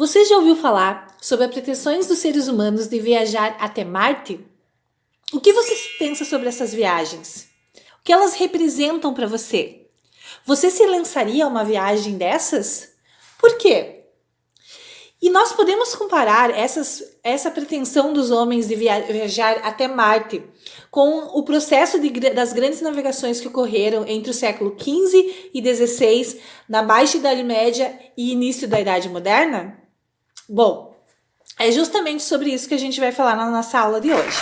Você já ouviu falar sobre as pretensões dos seres humanos de viajar até Marte? O que você pensa sobre essas viagens? O que elas representam para você? Você se lançaria a uma viagem dessas? Por quê? E nós podemos comparar essa pretensão dos homens de viajar até Marte com o processo das grandes navegações que ocorreram entre o século XV e XVI, na Baixa Idade Média e início da Idade Moderna? Bom, é justamente sobre isso que a gente vai falar na nossa aula de hoje,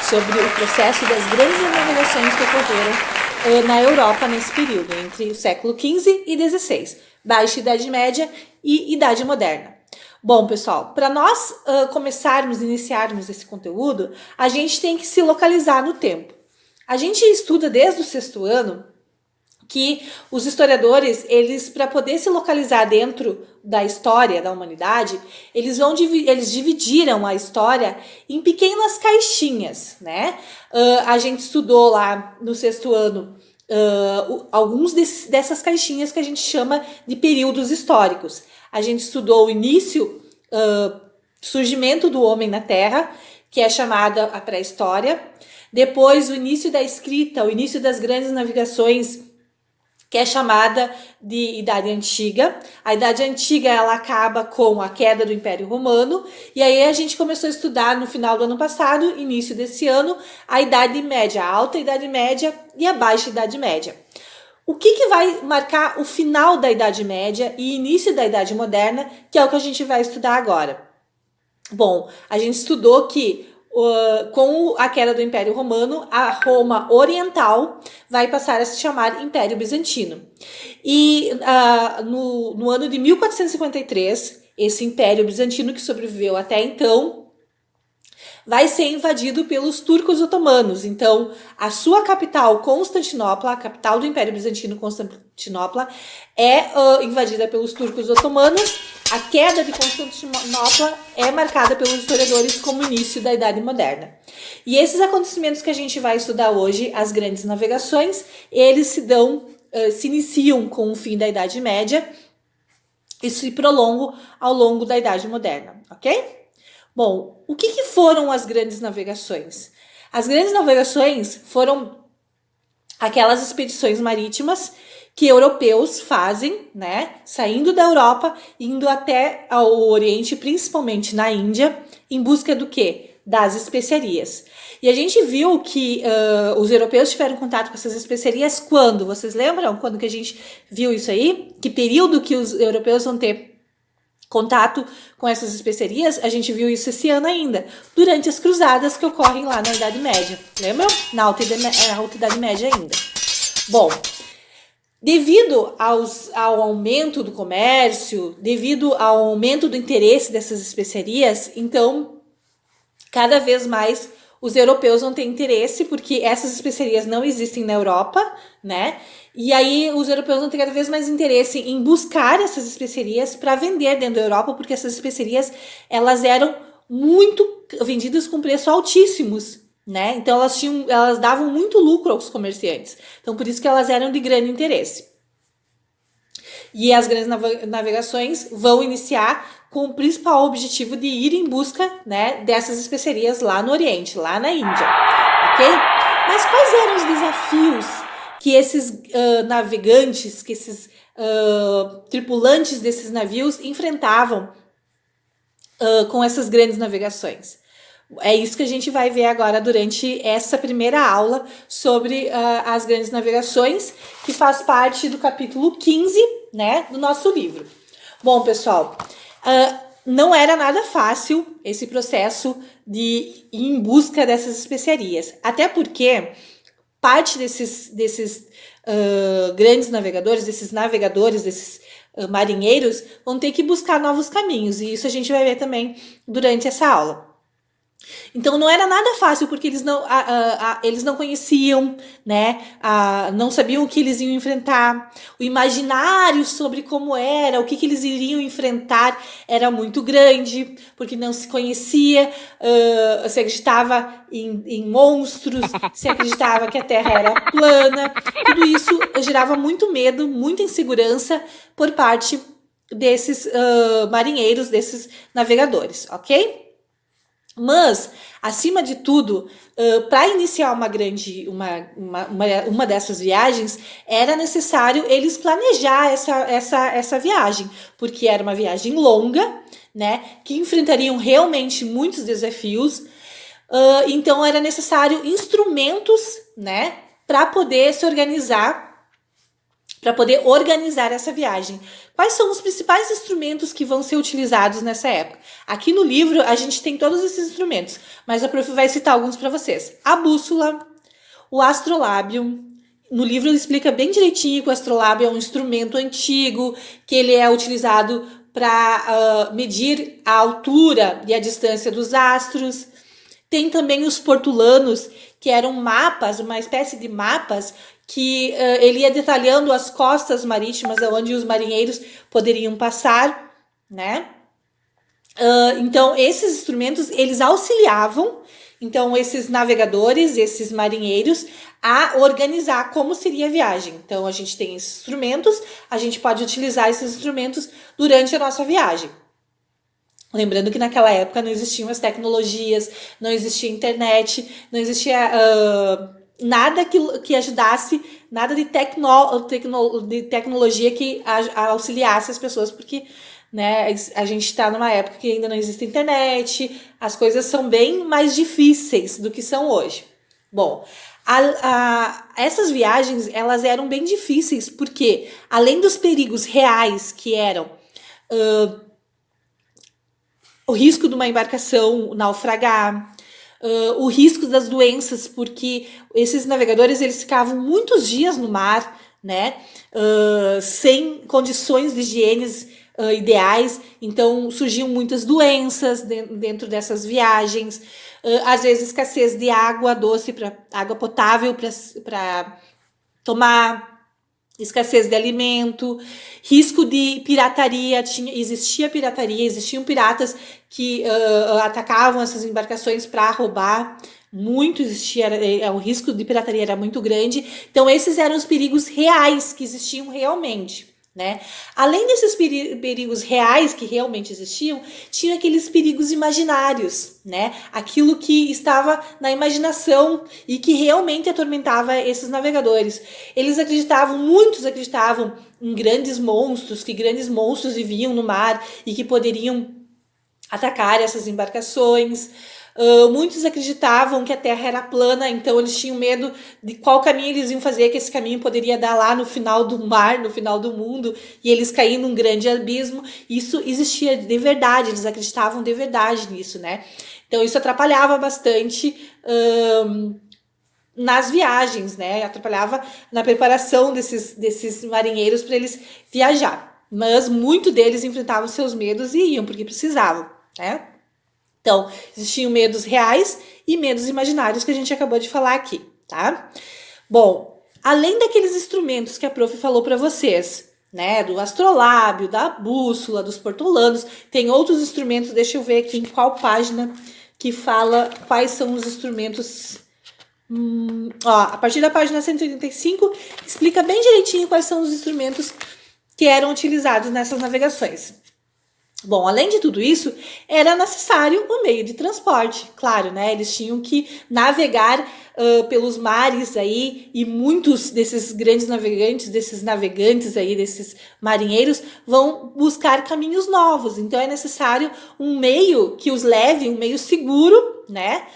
sobre o processo das grandes navegações que ocorreram na Europa nesse período, entre o século XV e XVI, Baixa Idade Média e Idade Moderna. Bom, pessoal, para nós iniciarmos esse conteúdo, a gente tem que se localizar no tempo. A gente estuda desde o sexto ano que os historiadores, para poder se localizar dentro da história da humanidade, eles dividiram a história em pequenas caixinhas, né? A gente estudou lá no sexto ano alguns dessas caixinhas que a gente chama de períodos históricos. A gente estudou o início, surgimento do homem na Terra, que é chamada a pré-história. Depois o início da escrita, o início das grandes navegações, que é chamada de Idade Antiga. A Idade Antiga ela acaba com a queda do Império Romano, e aí a gente começou a estudar no final do ano passado, início desse ano, a Idade Média, a Alta Idade Média e a Baixa Idade Média. O que vai marcar o final da Idade Média e início da Idade Moderna, que é o que a gente vai estudar agora? Bom, a gente estudou que com a queda do Império Romano, a Roma Oriental vai passar a se chamar Império Bizantino. E no ano de 1453, esse Império Bizantino que sobreviveu até então, vai ser invadido pelos turcos otomanos. Então, a sua capital, Constantinopla, a capital do Império Bizantino, Constantinopla, é invadida pelos turcos otomanos. A queda de Constantinopla é marcada pelos historiadores como o início da Idade Moderna. E esses acontecimentos que a gente vai estudar hoje, as grandes navegações, eles se iniciam com o fim da Idade Média e se prolongam ao longo da Idade Moderna, ok? Bom, o que foram as grandes navegações? As grandes navegações foram aquelas expedições marítimas que europeus fazem, né, saindo da Europa, indo até ao Oriente, principalmente na Índia, em busca do quê? Das especiarias. E a gente viu que os europeus tiveram contato com essas especiarias quando? Vocês lembram? Quando que a gente viu isso aí? Que período que os europeus vão ter contato com essas especiarias? A gente viu isso esse ano ainda, durante as cruzadas que ocorrem lá na Idade Média. Lembram? Na Alta Idade Média ainda. Bom, devido ao aumento do comércio, devido ao aumento do interesse dessas especiarias, então, cada vez mais os europeus vão ter interesse, porque essas especiarias não existem na Europa, né? E aí os europeus vão ter cada vez mais interesse em buscar essas especiarias para vender dentro da Europa, porque essas especiarias, elas eram muito vendidas com preços altíssimos, né? Então elas davam muito lucro aos comerciantes. Então por isso que elas eram de grande interesse. E as grandes navegações vão iniciar com o principal objetivo de ir em busca, né, dessas especiarias lá no Oriente, lá na Índia, ok? Mas quais eram os desafios que esses navegantes, que esses tripulantes desses navios enfrentavam com essas grandes navegações? É isso que a gente vai ver agora durante essa primeira aula sobre as grandes navegações, que faz parte do capítulo 15, né, do nosso livro. Bom, pessoal, não era nada fácil esse processo de ir em busca dessas especiarias, até porque parte desses grandes navegadores, desses marinheiros, vão ter que buscar novos caminhos, e isso a gente vai ver também durante essa aula. Então não era nada fácil, porque eles não conheciam, né? Não sabiam o que eles iam enfrentar. O imaginário sobre como era, o que eles iriam enfrentar era muito grande, porque não se conhecia, se acreditava em monstros, se acreditava que a Terra era plana. Tudo isso gerava muito medo, muita insegurança por parte desses marinheiros, desses navegadores, ok? Mas, acima de tudo, para iniciar uma dessas viagens, era necessário eles planejar essa viagem, porque era uma viagem longa, né, que enfrentariam realmente muitos desafios. Então, era necessário instrumentos, né, para poder se organizar, para poder organizar essa viagem. Quais são os principais instrumentos que vão ser utilizados nessa época? Aqui no livro a gente tem todos esses instrumentos, mas a prof vai citar alguns para vocês. A bússola, o astrolábio. No livro ele explica bem direitinho que o astrolábio é um instrumento antigo, que ele é utilizado para medir a altura e a distância dos astros. Tem também os portulanos, que eram mapas, uma espécie de mapas que ele ia detalhando as costas marítimas onde os marinheiros poderiam passar, né? Então, esses instrumentos, eles auxiliavam, então, esses navegadores, esses marinheiros, a organizar como seria a viagem. Então, a gente tem esses instrumentos, a gente pode utilizar esses instrumentos durante a nossa viagem. Lembrando que naquela época não existiam as tecnologias, não existia internet, não existia nada que ajudasse, nada de tecnologia que auxiliasse as pessoas, porque, né, a gente está numa época que ainda não existe internet, as coisas são bem mais difíceis do que são hoje. Bom, essas viagens, elas eram bem difíceis, porque além dos perigos reais que eram o risco de uma embarcação naufragar, o risco das doenças, porque esses navegadores eles ficavam muitos dias no mar, né, sem condições de higiene ideais, então surgiam muitas doenças dentro dessas viagens, às vezes escassez de água doce, água potável para tomar, escassez de alimento, risco de pirataria, existiam piratas que atacavam essas embarcações para roubar, muito existia, o risco de pirataria era muito grande, então esses eram os perigos reais que existiam realmente, né? Além desses perigos reais que realmente existiam, tinha aqueles perigos imaginários, né? Aquilo que estava na imaginação e que realmente atormentava esses navegadores. Muitos acreditavam em grandes monstros, que grandes monstros viviam no mar e que poderiam atacar essas embarcações. Muitos acreditavam que a Terra era plana, então eles tinham medo de qual caminho eles iam fazer, que esse caminho poderia dar lá no final do mar, no final do mundo, e eles caíam num grande abismo. Isso existia de verdade, eles acreditavam de verdade nisso, né? Então isso atrapalhava bastante nas viagens, né? Atrapalhava na preparação desses marinheiros para eles viajar. Mas muitos deles enfrentavam seus medos e iam porque precisavam, né? Então, existiam medos reais e medos imaginários que a gente acabou de falar aqui, tá? Bom, além daqueles instrumentos que a prof falou para vocês, né, do astrolábio, da bússola, dos portolanos, tem outros instrumentos, deixa eu ver aqui em qual página que fala quais são os instrumentos. A partir da página 185, explica bem direitinho quais são os instrumentos que eram utilizados nessas navegações. Bom, além de tudo isso, era necessário o meio de transporte, claro, né? Eles tinham que navegar pelos mares aí, e muitos desses grandes navegantes, desses marinheiros, vão buscar caminhos novos. Então é necessário um meio que os leve, um meio seguro, né?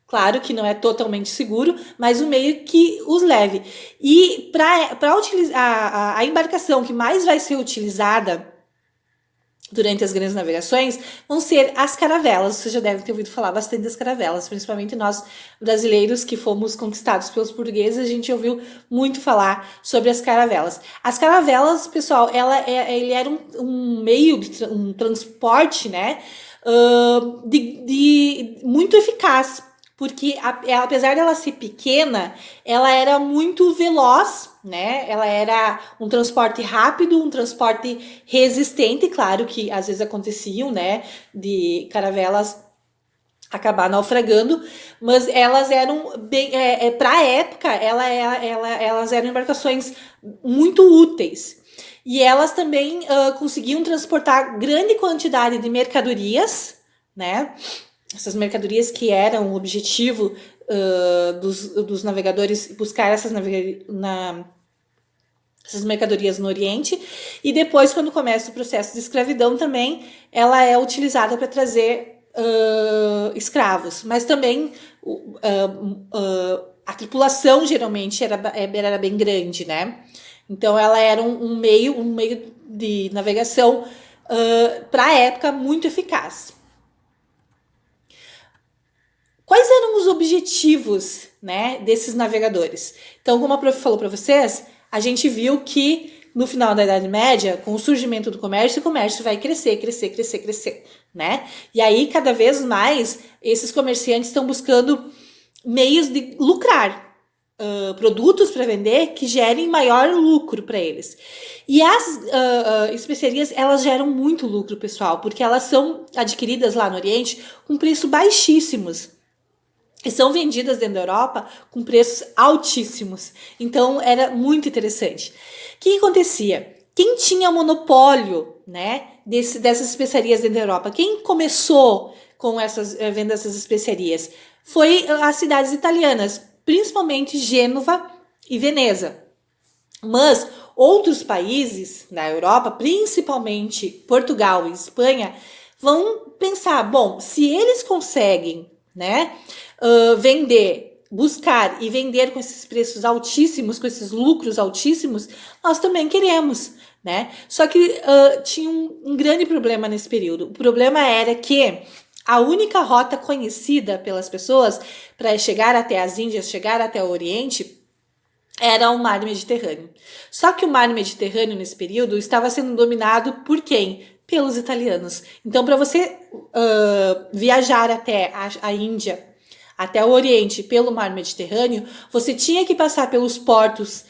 Claro que não é totalmente seguro, mas um meio que os leve. E para utilizar a embarcação que mais vai ser utilizada durante as grandes navegações vão ser as caravelas. Você já deve ter ouvido falar bastante das caravelas, principalmente nós brasileiros que fomos conquistados pelos portugueses, a gente ouviu muito falar sobre as caravelas. As caravelas, pessoal, ele era um meio de um transporte, né, de muito eficaz, porque apesar dela ser pequena, ela era muito veloz, né? Ela era um transporte rápido, um transporte resistente, claro que às vezes aconteciam, né, de caravelas acabar naufragando, mas elas eram bem, para a época, elas eram embarcações muito úteis. E elas também conseguiam transportar grande quantidade de mercadorias, né? Essas mercadorias que eram o objetivo dos navegadores buscar essas mercadorias no Oriente. E depois, quando começa o processo de escravidão também, ela é utilizada para trazer escravos. Mas também a tripulação geralmente era bem grande, né? Então ela era um meio de navegação para a época muito eficaz. Quais eram os objetivos, né, desses navegadores? Então, como a prof falou para vocês, a gente viu que no final da Idade Média, com o surgimento do comércio, o comércio vai crescer, né? E aí, cada vez mais, esses comerciantes estão buscando meios de lucrar, produtos para vender que gerem maior lucro para eles. E as especiarias, elas geram muito lucro, pessoal, porque elas são adquiridas lá no Oriente com preços baixíssimos. E são vendidas dentro da Europa com preços altíssimos. Então, era muito interessante. O que acontecia? Quem tinha monopólio, né, dessas especiarias dentro da Europa? Quem começou com vendo essas especiarias? Foi as cidades italianas, principalmente Gênova e Veneza. Mas outros países da Europa, principalmente Portugal e Espanha, vão pensar, bom, se eles conseguem, né, buscar e vender com esses preços altíssimos, com esses lucros altíssimos, nós também queremos, né? Só que tinha um grande problema nesse período. O problema era que a única rota conhecida pelas pessoas para chegar até as Índias, chegar até o Oriente, era o Mar Mediterrâneo. Só que o Mar Mediterrâneo, nesse período, estava sendo dominado por quem? Pelos italianos. Então, para você viajar até a Índia, até o Oriente, pelo Mar Mediterrâneo, você tinha que passar pelos portos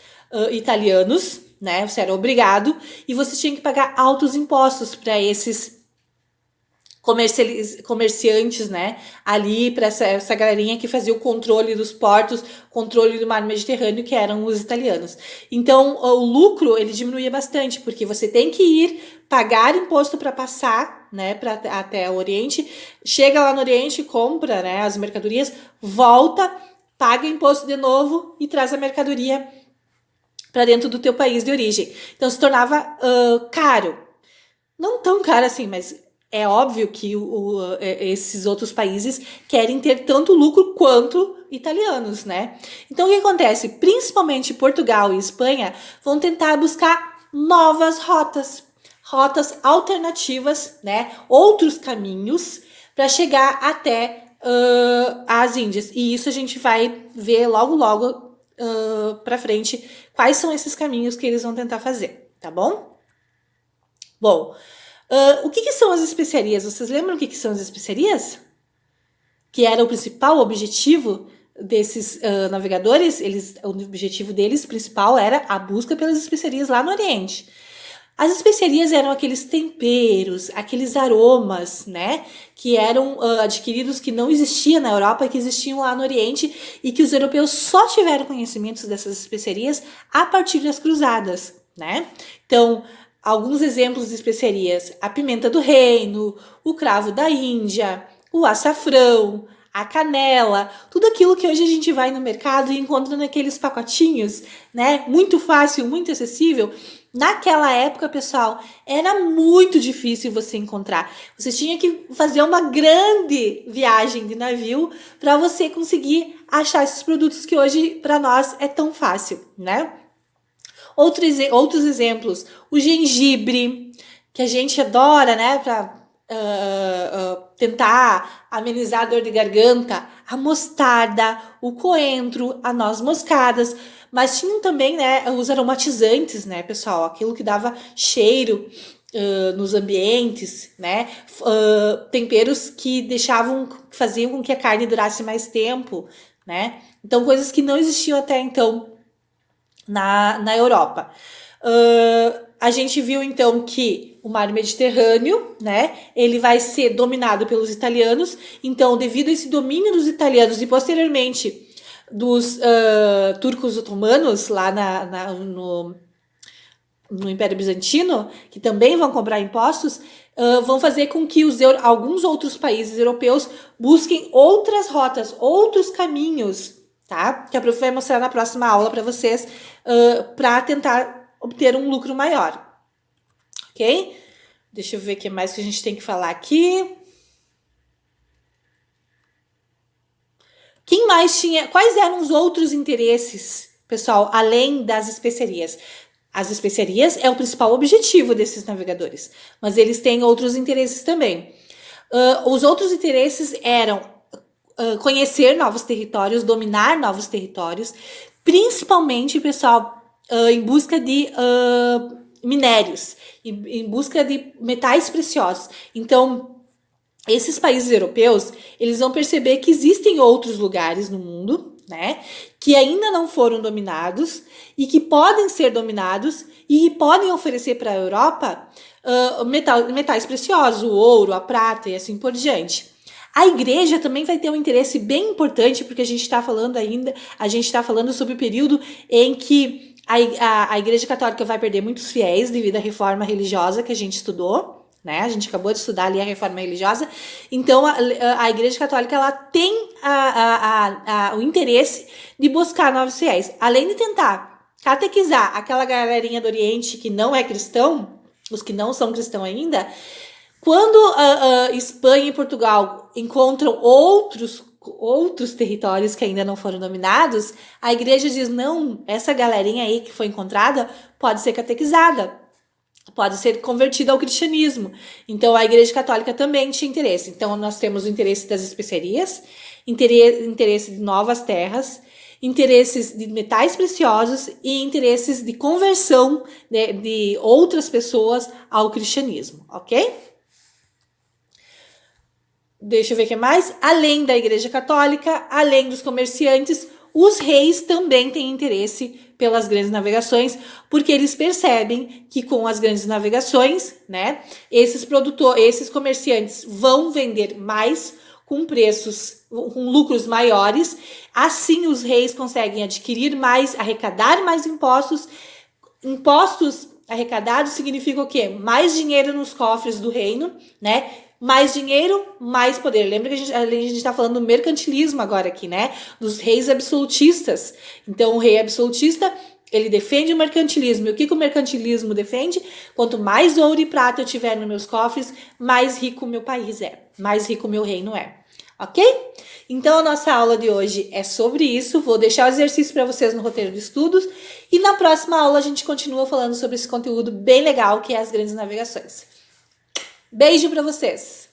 italianos, né? Você era obrigado, e você tinha que pagar altos impostos para esses comerciantes, né, ali para essa galerinha que fazia o controle dos portos, controle do mar Mediterrâneo, que eram os italianos. Então, o lucro, ele diminuía bastante, porque você tem que ir pagar imposto para passar, né, até o Oriente, chega lá no Oriente, compra, né, as mercadorias, volta, paga imposto de novo e traz a mercadoria para dentro do teu país de origem. Então, se tornava caro. Não tão caro assim, mas é óbvio que esses outros países querem ter tanto lucro quanto italianos, né? Então, o que acontece? Principalmente Portugal e Espanha vão tentar buscar novas rotas alternativas, né? Outros caminhos para chegar até as Índias. E isso a gente vai ver logo para frente quais são esses caminhos que eles vão tentar fazer, tá bom? Bom, o que são as especiarias? Vocês lembram o que são as especiarias? Que era o principal objetivo desses navegadores? O objetivo deles principal era a busca pelas especiarias lá no Oriente. As especiarias eram aqueles temperos, aqueles aromas, né, que eram adquiridos, que não existiam na Europa, que existiam lá no Oriente, e que os europeus só tiveram conhecimentos dessas especiarias a partir das cruzadas, né? Então, alguns exemplos de especiarias: a pimenta do reino, o cravo da Índia, o açafrão, a canela, tudo aquilo que hoje a gente vai no mercado e encontra naqueles pacotinhos, né? Muito fácil, muito acessível. Naquela época, pessoal, era muito difícil você encontrar. Você tinha que fazer uma grande viagem de navio para você conseguir achar esses produtos que hoje para nós é tão fácil, né? Outros exemplos: o gengibre, que a gente adora, né, para tentar amenizar a dor de garganta, a mostarda, o coentro, a noz moscadas, mas tinham também, né, os aromatizantes, né, pessoal, aquilo que dava cheiro nos ambientes, né, temperos que faziam com que a carne durasse mais tempo, né, então coisas que não existiam até então na Europa. A gente viu então que o mar Mediterrâneo, né, ele vai ser dominado pelos italianos. Então, devido a esse domínio dos italianos e posteriormente dos turcos otomanos lá no Império Bizantino, que também vão cobrar impostos, vão fazer com que alguns outros países europeus busquem outras rotas, outros caminhos, tá? Que a prof vai mostrar na próxima aula para vocês, para tentar obter um lucro maior, ok? Deixa eu ver o que mais que a gente tem que falar aqui. Quem mais tinha? Quais eram os outros interesses, pessoal, além das especiarias? As especiarias é o principal objetivo desses navegadores, mas eles têm outros interesses também. Os outros interesses eram conhecer novos territórios, dominar novos territórios, principalmente, pessoal, em busca de minérios, em busca de metais preciosos. Então, esses países europeus, eles vão perceber que existem outros lugares no mundo, né, que ainda não foram dominados e que podem ser dominados e podem oferecer para a Europa metais preciosos, o ouro, a prata e assim por diante. A igreja também vai ter um interesse bem importante, porque a gente está falando sobre o período em que a Igreja Católica vai perder muitos fiéis devido à reforma religiosa que a gente estudou, né? A gente acabou de estudar ali a reforma religiosa. Então, a Igreja Católica ela tem o interesse de buscar novos fiéis. Além de tentar catequizar aquela galerinha do Oriente que não é cristão, os que não são cristãos ainda, quando Espanha e Portugal encontram outros territórios que ainda não foram dominados, a igreja diz, não, essa galerinha aí que foi encontrada pode ser catequizada, pode ser convertida ao cristianismo. Então, a Igreja Católica também tinha interesse. Então, nós temos o interesse das especiarias, interesse de novas terras, interesses de metais preciosos e interesses de conversão de outras pessoas ao cristianismo, ok? Deixa eu ver o que mais. Além da Igreja Católica, além dos comerciantes, os reis também têm interesse pelas grandes navegações, porque eles percebem que com as grandes navegações, né, esses comerciantes vão vender mais com com lucros maiores. Assim, os reis conseguem adquirir mais, arrecadar mais impostos. Impostos arrecadados significa o quê? Mais dinheiro nos cofres do reino, né? Mais dinheiro, mais poder. Lembra que a gente está falando do mercantilismo agora aqui, né? Dos reis absolutistas. Então, o rei absolutista, ele defende o mercantilismo. E o que o mercantilismo defende? Quanto mais ouro e prata eu tiver nos meus cofres, mais rico o meu país é. Mais rico o meu reino é. Ok? Então, a nossa aula de hoje é sobre isso. Vou deixar o exercício para vocês no roteiro de estudos. E na próxima aula, a gente continua falando sobre esse conteúdo bem legal que é as grandes navegações. Beijo para vocês!